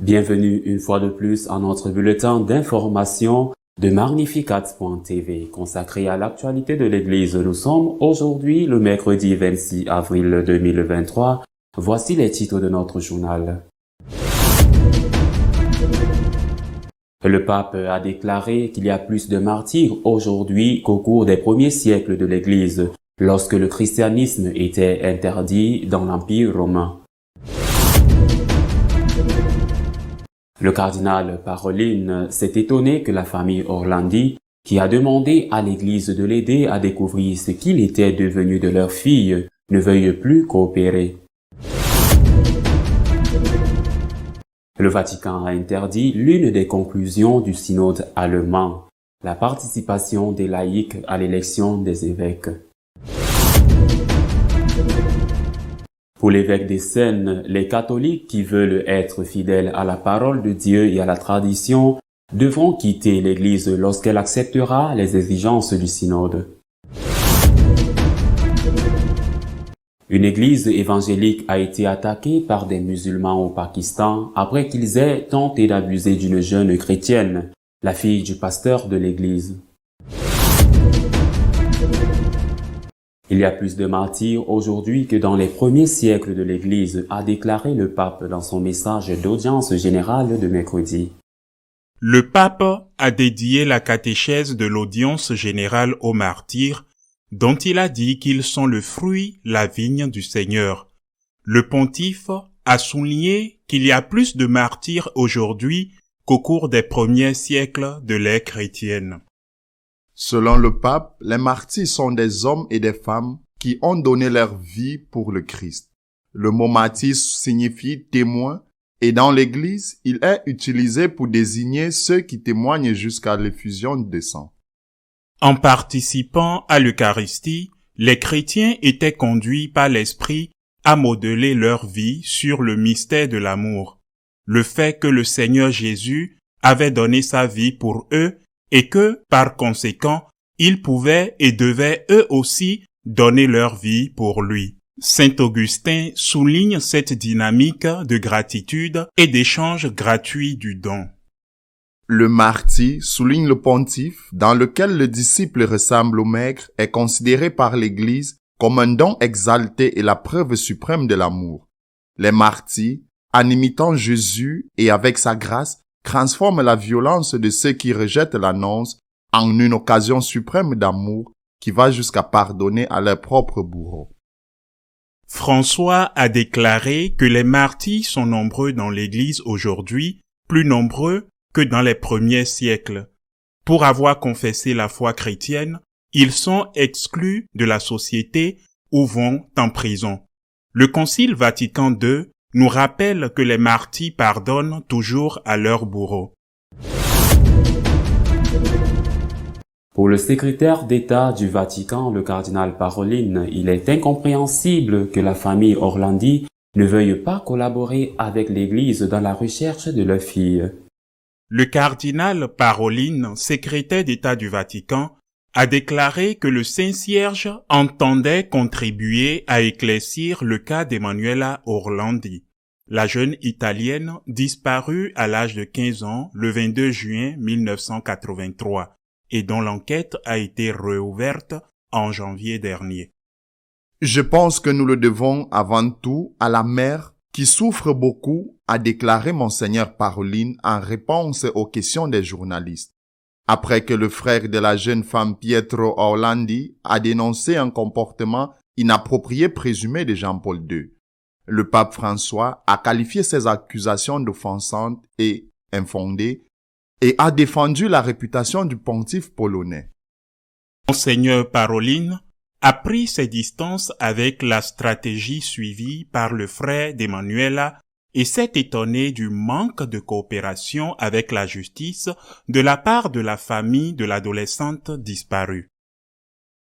Bienvenue une fois de plus à notre bulletin d'information de Magnificat.tv consacré à l'actualité de l'Église. Nous sommes aujourd'hui le mercredi 26 avril 2023. Voici les titres de notre journal. Le pape a déclaré qu'il y a plus de martyrs aujourd'hui qu'au cours des premiers siècles de l'Église, lorsque le christianisme était interdit dans l'Empire romain. Le cardinal Parolin s'est étonné que la famille Orlandi, qui a demandé à l'Église de l'aider à découvrir ce qu'il était devenu de leur fille, ne veuille plus coopérer. Le Vatican a interdit l'une des conclusions du synode allemand, la participation des laïcs à l'élection des évêques. Pour l'évêque des Seines, les catholiques qui veulent être fidèles à la parole de Dieu et à la tradition devront quitter l'Église lorsqu'elle acceptera les exigences du synode. Une église évangélique a été attaquée par des musulmans au Pakistan après qu'ils aient tenté d'abuser d'une jeune chrétienne, la fille du pasteur de l'église. Il y a plus de martyrs aujourd'hui que dans les premiers siècles de l'Église, a déclaré le pape dans son message d'audience générale de mercredi. Le pape a dédié la catéchèse de l'audience générale aux martyrs, dont il a dit qu'ils sont le fruit, la vigne du Seigneur. Le pontife a souligné qu'il y a plus de martyrs aujourd'hui qu'au cours des premiers siècles de l'ère chrétienne. Selon le pape, les martyrs sont des hommes et des femmes qui ont donné leur vie pour le Christ. Le mot martyr signifie témoin et dans l'Église, il est utilisé pour désigner ceux qui témoignent jusqu'à l'effusion de sang. En participant à l'Eucharistie, les chrétiens étaient conduits par l'Esprit à modeler leur vie sur le mystère de l'amour, le fait que le Seigneur Jésus avait donné sa vie pour eux et que, par conséquent, ils pouvaient et devaient eux aussi donner leur vie pour lui. Saint Augustin souligne cette dynamique de gratitude et d'échange gratuit du don. Le martyr, souligne le pontife, dans lequel le disciple ressemble au maître, est considéré par l'Église comme un don exalté et la preuve suprême de l'amour. Les martyrs, en imitant Jésus et avec sa grâce, transforment la violence de ceux qui rejettent l'annonce en une occasion suprême d'amour qui va jusqu'à pardonner à leur propre bourreau. François a déclaré que les martyrs sont nombreux dans l'Église aujourd'hui, plus nombreux que dans les premiers siècles. Pour avoir confessé la foi chrétienne, ils sont exclus de la société ou vont en prison. Le Concile Vatican II nous rappelle que les martyrs pardonnent toujours à leurs bourreaux. Pour le secrétaire d'État du Vatican, le cardinal Parolin, il est incompréhensible que la famille Orlandi ne veuille pas collaborer avec l'Église dans la recherche de leur fille. Le cardinal Parolin, secrétaire d'État du Vatican, a déclaré que le Saint-Cierge entendait contribuer à éclaircir le cas d'Emanuela Orlandi, la jeune Italienne disparue à l'âge de 15 ans le 22 juin 1983 et dont l'enquête a été réouverte en janvier dernier. Je pense que nous le devons avant tout à la mère qui souffre beaucoup, a déclaré Monseigneur Parolin en réponse aux questions des journalistes. Après que le frère de la jeune femme Pietro Orlandi a dénoncé un comportement inapproprié présumé de Jean-Paul II. Le pape François a qualifié ces accusations d'offensantes et infondées et a défendu la réputation du pontife polonais. Monseigneur Parolin a pris ses distances avec la stratégie suivie par le frère d'Emanuela et s'est étonné du manque de coopération avec la justice de la part de la famille de l'adolescente disparue.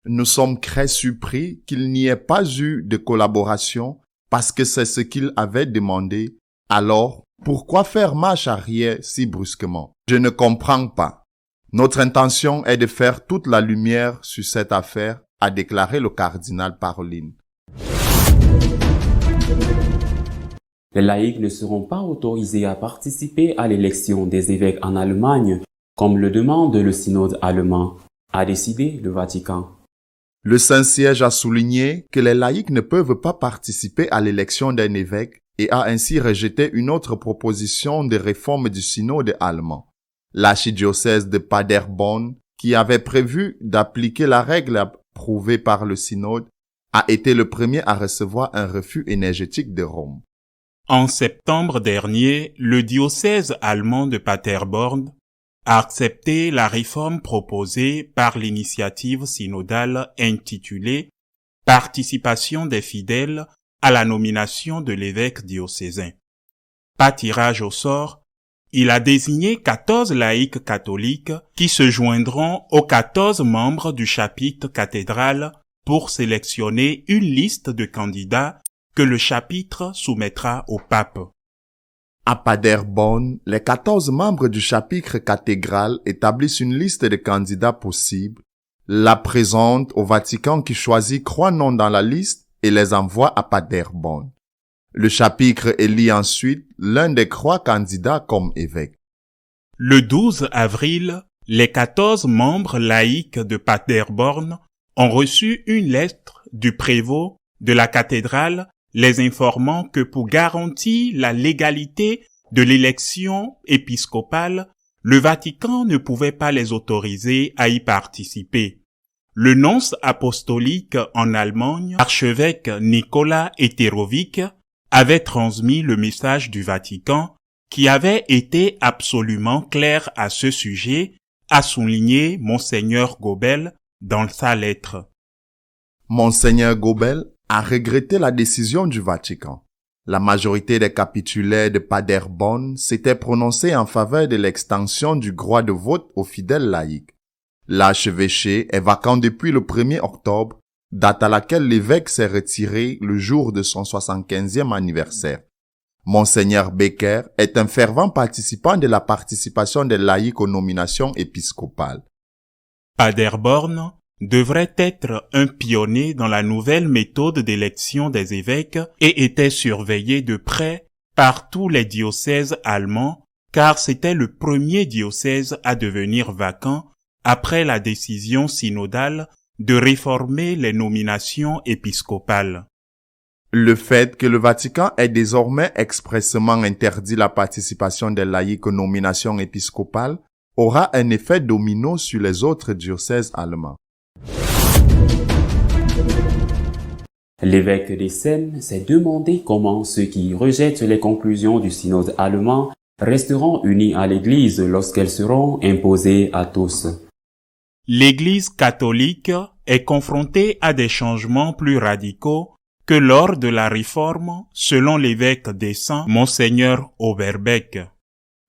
Nous sommes très surpris qu'il n'y ait pas eu de collaboration parce que c'est ce qu'il avait demandé. Alors, pourquoi faire marche arrière si brusquement? Je ne comprends pas. Notre intention est de faire toute la lumière sur cette affaire, a déclaré le cardinal Parolin. Les laïcs ne seront pas autorisés à participer à l'élection des évêques en Allemagne, comme le demande le synode allemand, a décidé le Vatican. Le Saint-Siège a souligné que les laïcs ne peuvent pas participer à l'élection d'un évêque et a ainsi rejeté une autre proposition de réforme du synode allemand. L'archidiocèse de Paderborn, qui avait prévu d'appliquer la règle approuvée par le synode, a été le premier à recevoir un refus énergétique de Rome. En septembre dernier, le diocèse allemand de Paderborn a accepté la réforme proposée par l'initiative synodale intitulée « Participation des fidèles à la nomination de l'évêque diocésain ». Pas tirage au sort, il a désigné 14 laïcs catholiques qui se joindront aux 14 membres du chapitre cathédral pour sélectionner une liste de candidats que le chapitre soumettra au pape. À Paderborn, les 14 membres du chapitre cathédral établissent une liste de candidats possibles, la présentent au Vatican qui choisit 3 noms dans la liste et les envoie à Paderborn. Le chapitre élit ensuite l'un des 3 candidats comme évêque. Le 12 avril, les 14 membres laïcs de Paderborn ont reçu une lettre du prévôt de la cathédrale les informant que pour garantir la légalité de l'élection épiscopale, le Vatican ne pouvait pas les autoriser à y participer. Le nonce apostolique en Allemagne, archevêque Nicolas Eterovic, avait transmis le message du Vatican qui avait été absolument clair à ce sujet, a souligné Monseigneur Gobel dans sa lettre. Monseigneur Gobel a regretté la décision du Vatican. La majorité des capitulaires de Paderborn s'était prononcée en faveur de l'extension du droit de vote aux fidèles laïcs. L'archevêché est vacant depuis le 1er octobre, date à laquelle l'évêque s'est retiré le jour de son 75e anniversaire. Monseigneur Becker est un fervent participant de la participation des laïcs aux nominations épiscopales. Paderborn devrait être un pionnier dans la nouvelle méthode d'élection des évêques et était surveillé de près par tous les diocèses allemands, car c'était le premier diocèse à devenir vacant après la décision synodale de réformer les nominations épiscopales. Le fait que le Vatican ait désormais expressément interdit la participation des laïcs aux nominations épiscopales aura un effet domino sur les autres diocèses allemands. L'évêque d'Essen s'est demandé comment ceux qui rejettent les conclusions du synode allemand resteront unis à l'Église lorsqu'elles seront imposées à tous. L'Église catholique est confrontée à des changements plus radicaux que lors de la Réforme, selon l'évêque d'Essen, Monseigneur Overbeck.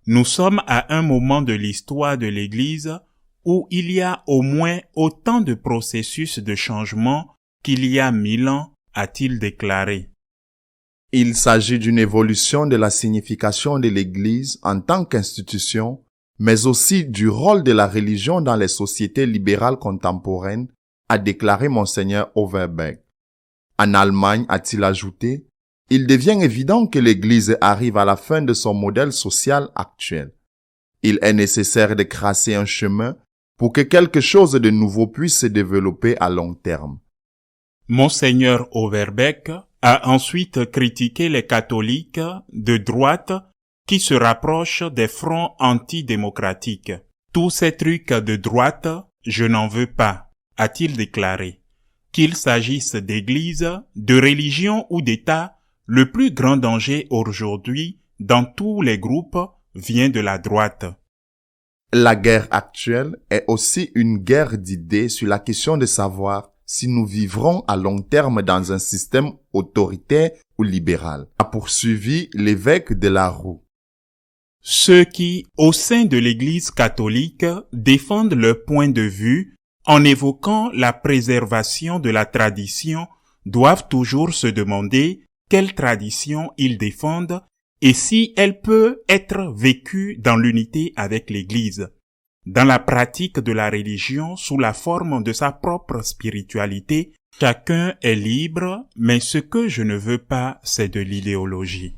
Nous sommes à un moment de l'histoire de l'Église où il y a au moins autant de processus de changement qu'il y a 1000 ans, a-t-il déclaré. Il s'agit d'une évolution de la signification de l'Église en tant qu'institution, mais aussi du rôle de la religion dans les sociétés libérales contemporaines, a déclaré Monseigneur Overbeck. En Allemagne, a-t-il ajouté, il devient évident que l'Église arrive à la fin de son modèle social actuel. Il est nécessaire de tracer un chemin pour que quelque chose de nouveau puisse se développer à long terme. Monseigneur Overbeck a ensuite critiqué les catholiques de droite qui se rapprochent des fronts antidémocratiques. Tous ces trucs de droite, je n'en veux pas, a-t-il déclaré. Qu'il s'agisse d'église, de religion ou d'État, le plus grand danger aujourd'hui dans tous les groupes vient de la droite. La guerre actuelle est aussi une guerre d'idées sur la question de savoir si nous vivrons à long terme dans un système autoritaire ou libéral, a poursuivi l'évêque de la Roue. Ceux qui, au sein de l'Église catholique, défendent leur point de vue en évoquant la préservation de la tradition doivent toujours se demander quelle tradition ils défendent et si elle peut être vécue dans l'unité avec l'Église. Dans la pratique de la religion sous la forme de sa propre spiritualité, chacun est libre, mais ce que je ne veux pas, c'est de l'idéologie.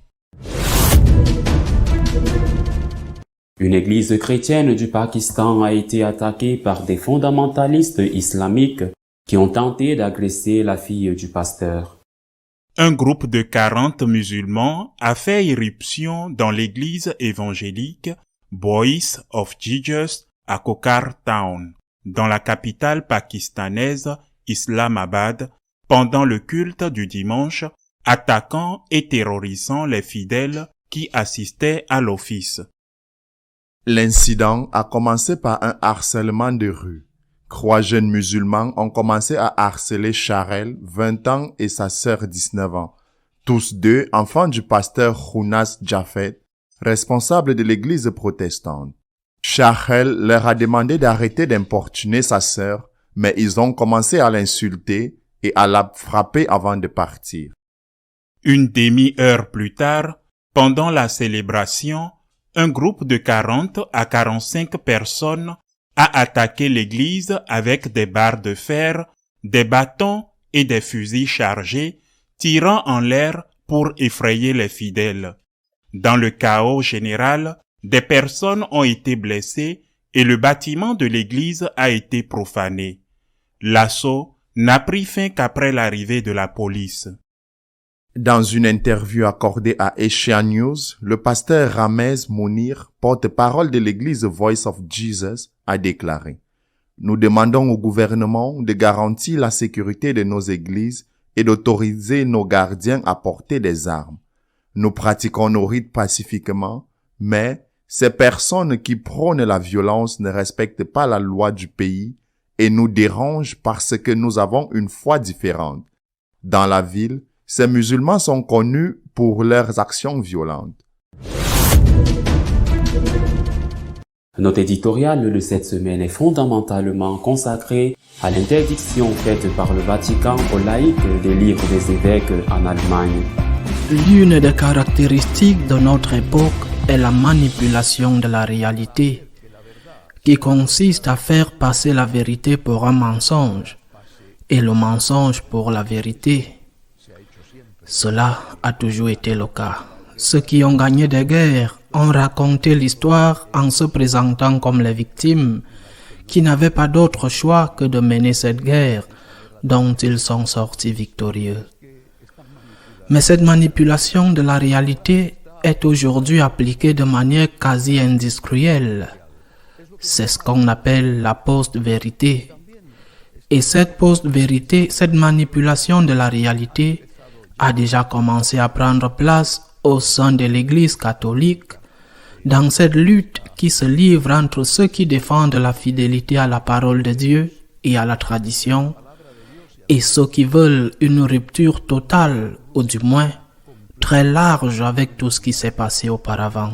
Une église chrétienne du Pakistan a été attaquée par des fondamentalistes islamiques qui ont tenté d'agresser la fille du pasteur. Un groupe de 40 musulmans a fait irruption dans l'église évangélique Voice of Jesus à Kokar Town, dans la capitale pakistanaise Islamabad, pendant le culte du dimanche, attaquant et terrorisant les fidèles qui assistaient à l'office. L'incident a commencé par un harcèlement de rue. 3 jeunes musulmans ont commencé à harceler Charel, 20 ans, et sa sœur, 19 ans. Tous deux enfants du pasteur Khunas Jafet, responsable de l'église protestante. Charel leur a demandé d'arrêter d'importuner sa sœur, mais ils ont commencé à l'insulter et à la frapper avant de partir. Une demi-heure plus tard, pendant la célébration, un groupe de 40 à 45 personnes a attaqué l'église avec des barres de fer, des bâtons et des fusils chargés, tirant en l'air pour effrayer les fidèles. Dans le chaos général, des personnes ont été blessées et le bâtiment de l'église a été profané. L'assaut n'a pris fin qu'après l'arrivée de la police. Dans une interview accordée à Asia News, le pasteur Ramez Mounir, porte-parole de l'église Voice of Jesus, a déclaré: « Nous demandons au gouvernement de garantir la sécurité de nos églises et d'autoriser nos gardiens à porter des armes. Nous pratiquons nos rites pacifiquement, mais ces personnes qui prônent la violence ne respectent pas la loi du pays et nous dérangent parce que nous avons une foi différente. Dans la ville, ces musulmans sont connus pour leurs actions violentes. » Notre éditorial de cette semaine est fondamentalement consacré à l'interdiction faite par le Vatican aux laïcs des livres des évêques en Allemagne. L'une des caractéristiques de notre époque est la manipulation de la réalité, qui consiste à faire passer la vérité pour un mensonge et le mensonge pour la vérité. Cela a toujours été le cas. Ceux qui ont gagné des guerres ont raconté l'histoire en se présentant comme les victimes qui n'avaient pas d'autre choix que de mener cette guerre dont ils sont sortis victorieux. Mais cette manipulation de la réalité est aujourd'hui appliquée de manière quasi industrielle. C'est ce qu'on appelle la post-vérité. Et cette post-vérité, cette manipulation de la réalité a déjà commencé à prendre place au sein de l'Église catholique, dans cette lutte qui se livre entre ceux qui défendent la fidélité à la parole de Dieu et à la tradition, et ceux qui veulent une rupture totale, ou du moins très large avec tout ce qui s'est passé auparavant.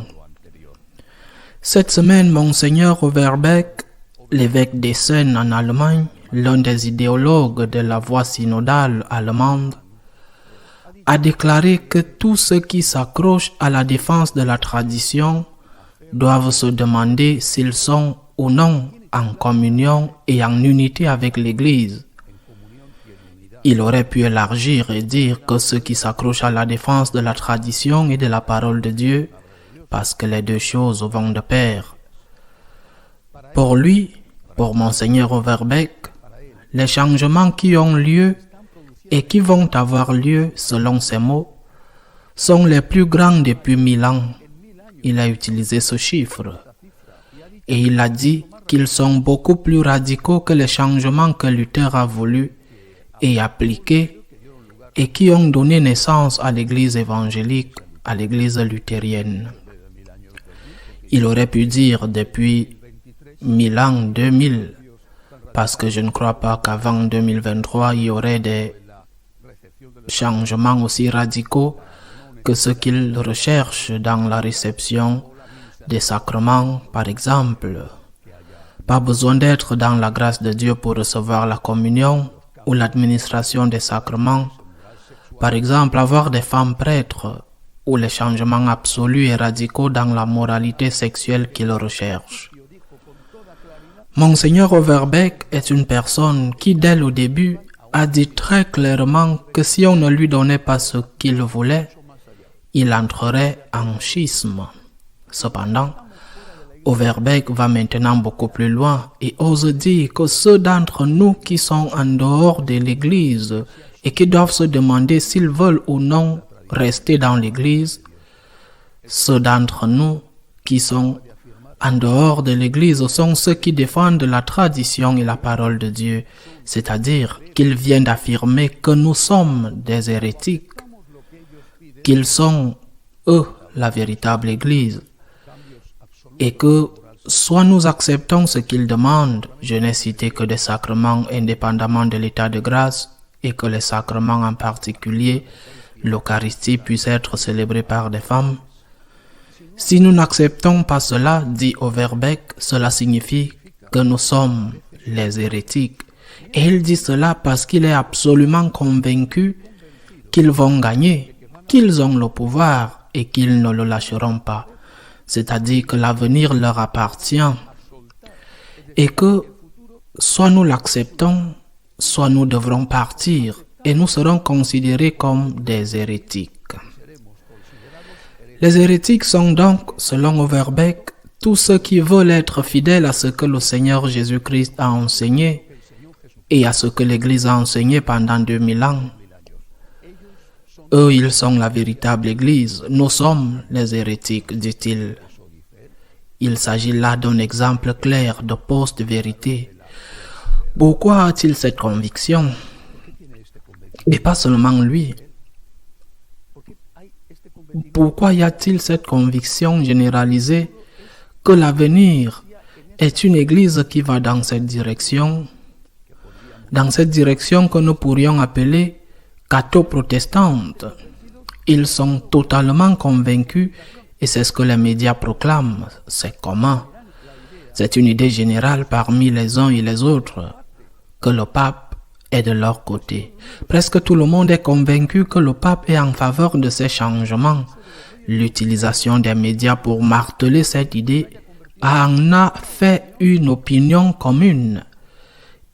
Cette semaine, Monseigneur Overbeck, l'évêque d'Essen en Allemagne, l'un des idéologues de la voie synodale allemande, a déclaré que tous ceux qui s'accrochent à la défense de la tradition doivent se demander s'ils sont ou non en communion et en unité avec l'Église. Il aurait pu élargir et dire que ceux qui s'accrochent à la défense de la tradition et de la parole de Dieu, parce que les deux choses vont de pair. Pour lui, pour Monseigneur Overbeck, les changements qui ont lieu et qui vont avoir lieu, selon ses mots, sont les plus grands depuis 1000 ans. Il a utilisé ce chiffre. Et il a dit qu'ils sont beaucoup plus radicaux que les changements que Luther a voulu et appliquer et qui ont donné naissance à l'Église évangélique, à l'Église luthérienne. Il aurait pu dire depuis 1000 ans, 2000, parce que je ne crois pas qu'avant 2023, il y aurait des changements aussi radicaux que ce qu'il recherche dans la réception des sacrements, par exemple. Pas besoin d'être dans la grâce de Dieu pour recevoir la communion ou l'administration des sacrements. Par exemple, avoir des femmes prêtres ou les changements absolus et radicaux dans la moralité sexuelle qu'il recherche. Monseigneur Overbeck est une personne qui, dès le début, a dit très clairement que si on ne lui donnait pas ce qu'il voulait, il entrerait en schisme. Cependant, Overbeck va maintenant beaucoup plus loin et ose dire que ceux d'entre nous qui sont en dehors de l'Église et qui doivent se demander s'ils veulent ou non rester dans l'Église, ceux d'entre nous qui sont en dehors de l'Église sont ceux qui défendent la tradition et la parole de Dieu, c'est-à-dire qu'ils viennent d'affirmer que nous sommes des hérétiques, qu'ils sont, eux, la véritable Église, et que soit nous acceptons ce qu'ils demandent, je n'ai cité que des sacrements indépendamment de l'état de grâce, et que les sacrements en particulier, l'Eucharistie, puissent être célébrés par des femmes. Si nous n'acceptons pas cela, dit Overbeck, cela signifie que nous sommes les hérétiques. Et il dit cela parce qu'il est absolument convaincu qu'ils vont gagner, qu'ils ont le pouvoir et qu'ils ne le lâcheront pas. C'est-à-dire que l'avenir leur appartient et que soit nous l'acceptons, soit nous devrons partir et nous serons considérés comme des hérétiques. Les hérétiques sont donc, selon Overbeck, tous ceux qui veulent être fidèles à ce que le Seigneur Jésus-Christ a enseigné et à ce que l'Église a enseigné pendant 2000 ans. Eux, ils sont la véritable Église. Nous sommes les hérétiques, dit-il. Il s'agit là d'un exemple clair de post-vérité. Pourquoi a-t-il cette conviction? Et pas seulement lui. Pourquoi y a-t-il cette conviction généralisée que l'avenir est une Église qui va dans cette direction que nous pourrions appeler catho-protestante? Ils sont totalement convaincus, et c'est ce que les médias proclament, c'est commun. C'est une idée générale parmi les uns et les autres, que le pape est de leur côté. Presque tout le monde est convaincu que le pape est en faveur de ces changements. L'utilisation des médias pour marteler cette idée en a fait une opinion commune.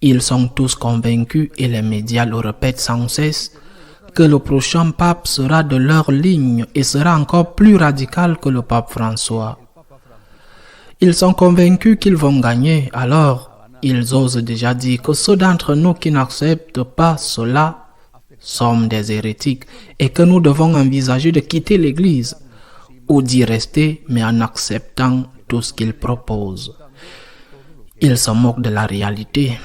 Ils sont tous convaincus, et les médias le répètent sans cesse, que le prochain pape sera de leur ligne et sera encore plus radical que le pape François. Ils sont convaincus qu'ils vont gagner, alors ils osent déjà dire que ceux d'entre nous qui n'acceptent pas cela sommes des hérétiques et que nous devons envisager de quitter l'Église ou d'y rester, mais en acceptant tout ce qu'ils proposent. Ils se moquent de la réalité.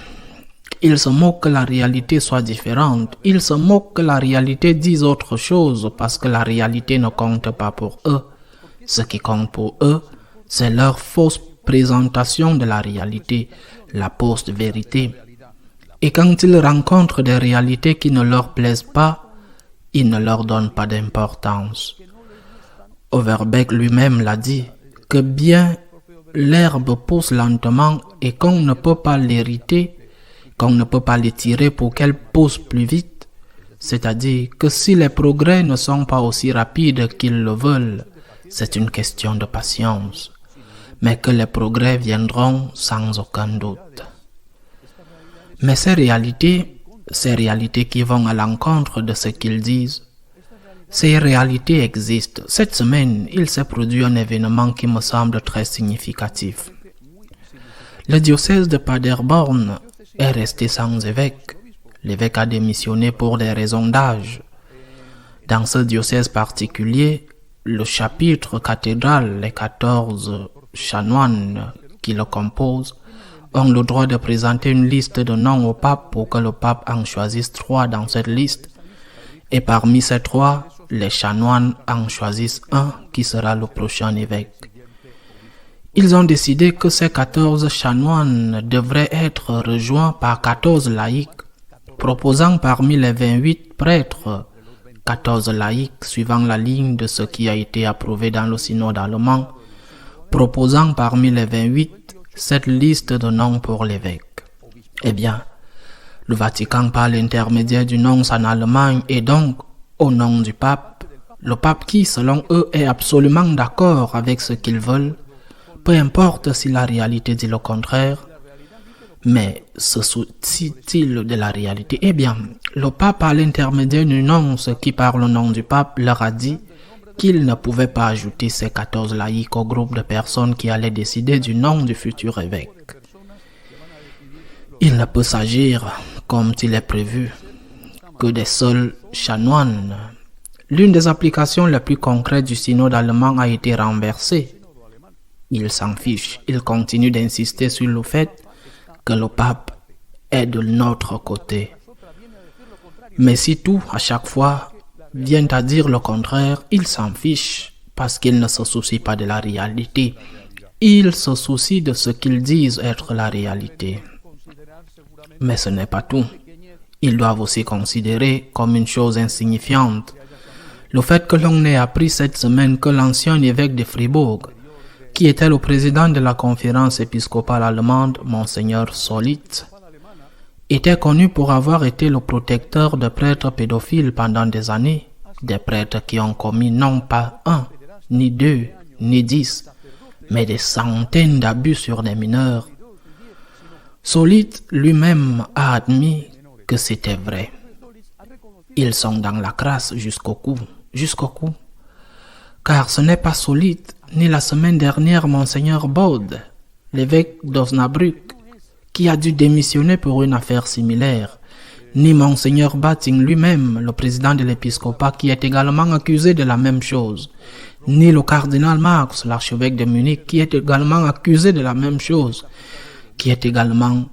Ils se moquent que la réalité soit différente. Ils se moquent que la réalité dise autre chose parce que la réalité ne compte pas pour eux. Ce qui compte pour eux, c'est leur fausse présentation de la réalité, la post-vérité. Et quand ils rencontrent des réalités qui ne leur plaisent pas, ils ne leur donnent pas d'importance. Overbeck lui-même l'a dit, que bien l'herbe pousse lentement et qu'on ne peut pas l'hériter, qu'on ne peut pas l'étirer pour qu'elle pousse plus vite. C'est-à-dire que si les progrès ne sont pas aussi rapides qu'ils le veulent, c'est une question de patience, mais que les progrès viendront sans aucun doute. Mais ces réalités qui vont à l'encontre de ce qu'ils disent, ces réalités existent. Cette semaine, il s'est produit un événement qui me semble très significatif. Le diocèse de Paderborn est resté sans évêque. L'évêque a démissionné pour des raisons d'âge. Dans ce diocèse particulier, le chapitre cathédral, les 14 chanoines qui le composent, ont le droit de présenter une liste de noms au pape pour que le pape en choisisse 3 dans cette liste. Et parmi ces 3, les chanoines en choisissent un qui sera le prochain évêque. Ils ont décidé que ces 14 chanoines devraient être rejoints par 14 laïcs, proposant parmi les 28 prêtres 14 laïcs suivant la ligne de ce qui a été approuvé dans le synode allemand, proposant parmi les 28 cette liste de noms pour l'évêque. Eh bien, le Vatican, par l'intermédiaire du nonce en Allemagne et donc au nom du pape, le pape qui, selon eux, est absolument d'accord avec ce qu'ils veulent, peu importe si la réalité dit le contraire, Mais se soucie-t-il de la réalité? Eh bien, le pape, à l'intermédiaire d'une nonce qui parle au nom du pape, leur a dit qu'il ne pouvait pas ajouter ces 14 laïcs au groupe de personnes qui allaient décider du nom du futur évêque. Il ne peut s'agir, comme il est prévu, que des seuls chanoines. L'une des applications les plus concrètes du synode allemand a été renversée. Il s'en fiche. Il continue d'insister sur le fait que le pape est de notre côté. Mais si tout, à chaque fois, vient à dire le contraire, il s'en fiche parce qu'il ne se soucie pas de la réalité. Il se soucie de ce qu'ils disent être la réalité. Mais ce n'est pas tout. Ils doivent aussi considérer comme une chose insignifiante le fait que l'on ait appris cette semaine que l'ancien évêque de Fribourg, qui était le président de la conférence épiscopale allemande, Monseigneur Solitz, était connu pour avoir été le protecteur de prêtres pédophiles pendant des années, des prêtres qui ont commis non pas 1, ni 2, ni 10, mais des centaines d'abus sur des mineurs. Solitz lui-même a admis que c'était vrai. Ils sont dans la crasse jusqu'au cou. Car ce n'est pas Solitz, ni la semaine dernière Monseigneur Bode, l'évêque d'Osnabrück, qui a dû démissionner pour une affaire similaire, ni Monseigneur Batting lui-même, le président de l'épiscopat, qui est également accusé de la même chose, ni le cardinal Marx, l'archevêque de Munich, qui est également accusé de la même chose, qui est également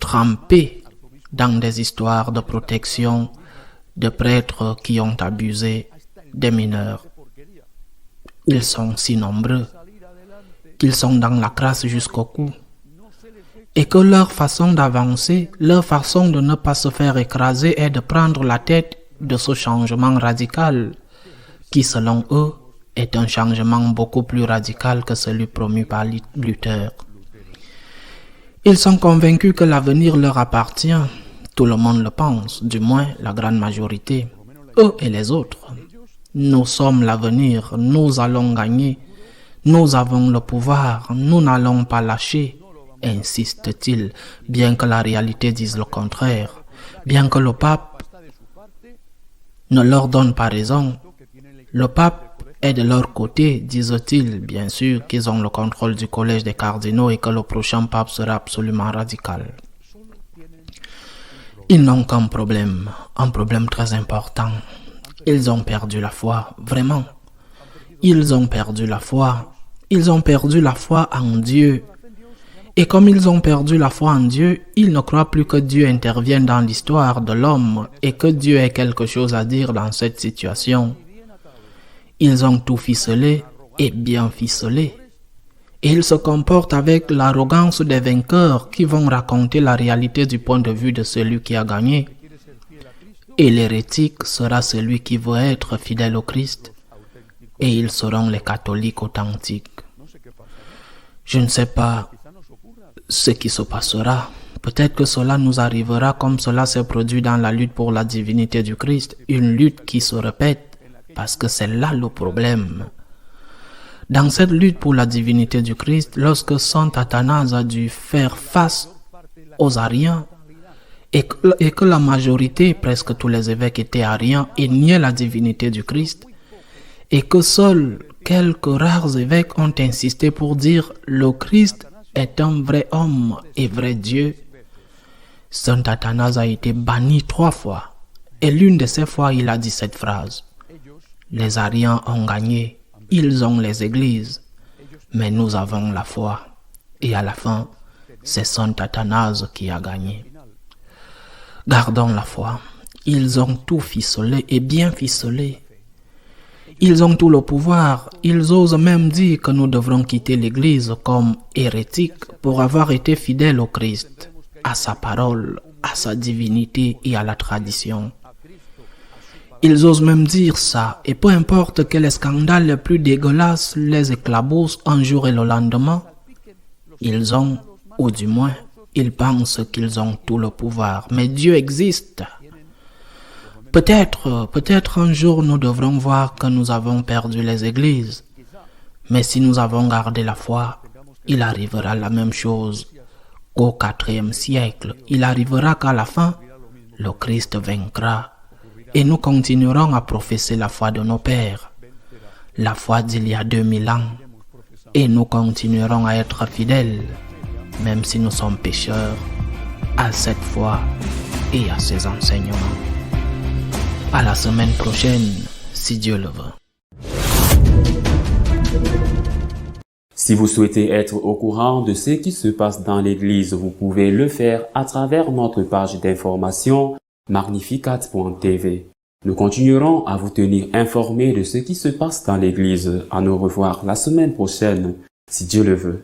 trempé dans des histoires de protection de prêtres qui ont abusé des mineurs. Ils sont si nombreux qu'ils sont dans la crasse jusqu'au cou et que leur façon d'avancer, leur façon de ne pas se faire écraser est de prendre la tête de ce changement radical qui, selon eux, est un changement beaucoup plus radical que celui promu par Luther. Ils sont convaincus que l'avenir leur appartient. Tout le monde le pense, du moins la grande majorité, eux et les autres. Nous sommes l'avenir, nous allons gagner, nous avons le pouvoir, nous n'allons pas lâcher, insiste-t-il, bien que la réalité dise le contraire, bien que le pape ne leur donne pas raison. Le pape est de leur côté, disent-ils, bien sûr qu'ils ont le contrôle du collège des cardinaux et que le prochain pape sera absolument radical. Ils n'ont qu'un problème, un problème très important. Ils ont perdu la foi, vraiment. Ils ont perdu la foi. Ils ont perdu la foi en Dieu. Et comme ils ont perdu la foi en Dieu, ils ne croient plus que Dieu intervienne dans l'histoire de l'homme et que Dieu ait quelque chose à dire dans cette situation. Ils ont tout ficelé et bien ficelé. Et ils se comportent avec l'arrogance des vainqueurs qui vont raconter la réalité du point de vue de celui qui a gagné. Et l'hérétique sera celui qui veut être fidèle au Christ. Et ils seront les catholiques authentiques. Je ne sais pas ce qui se passera. Peut-être que cela nous arrivera comme cela s'est produit dans la lutte pour la divinité du Christ. Une lutte qui se répète parce que c'est là le problème. Dans cette lutte pour la divinité du Christ, lorsque saint Athanase a dû faire face aux ariens et que la majorité, presque tous les évêques étaient ariens et niaient la divinité du Christ, et que seuls quelques rares évêques ont insisté pour dire le Christ est un vrai homme et vrai Dieu, saint Athanase a été banni 3 fois. Et l'une de ces fois, il a dit cette phrase: les ariens ont gagné. Ils ont les églises, mais nous avons la foi. Et à la fin, c'est saint Athanase qui a gagné. Gardons la foi. Ils ont tout ficelé et bien ficelé. Ils ont tout le pouvoir. Ils osent même dire que nous devrons quitter l'église comme hérétiques pour avoir été fidèles au Christ, à sa parole, à sa divinité et à la tradition. Ils osent même dire ça, et peu importe que les scandales les plus dégueulasses les éclaboussent un jour et le lendemain, ils ont, ou du moins, ils pensent qu'ils ont tout le pouvoir. Mais Dieu existe. Peut-être un jour nous devrons voir que nous avons perdu les églises. Mais si nous avons gardé la foi, il arrivera la même chose, qu'au IVe siècle, il arrivera qu'à la fin, le Christ vaincra et nous continuerons à professer la foi de nos pères, la foi d'il y a 2000 ans, et nous continuerons à être fidèles, même si nous sommes pécheurs, à cette foi et à ses enseignements. À la semaine prochaine, si Dieu le veut. Si vous souhaitez être au courant de ce qui se passe dans l'Église, vous pouvez le faire à travers notre page d'information Magnificat.tv. Nous continuerons à vous tenir informés de ce qui se passe dans l'Église. À nous revoir la semaine prochaine, si Dieu le veut.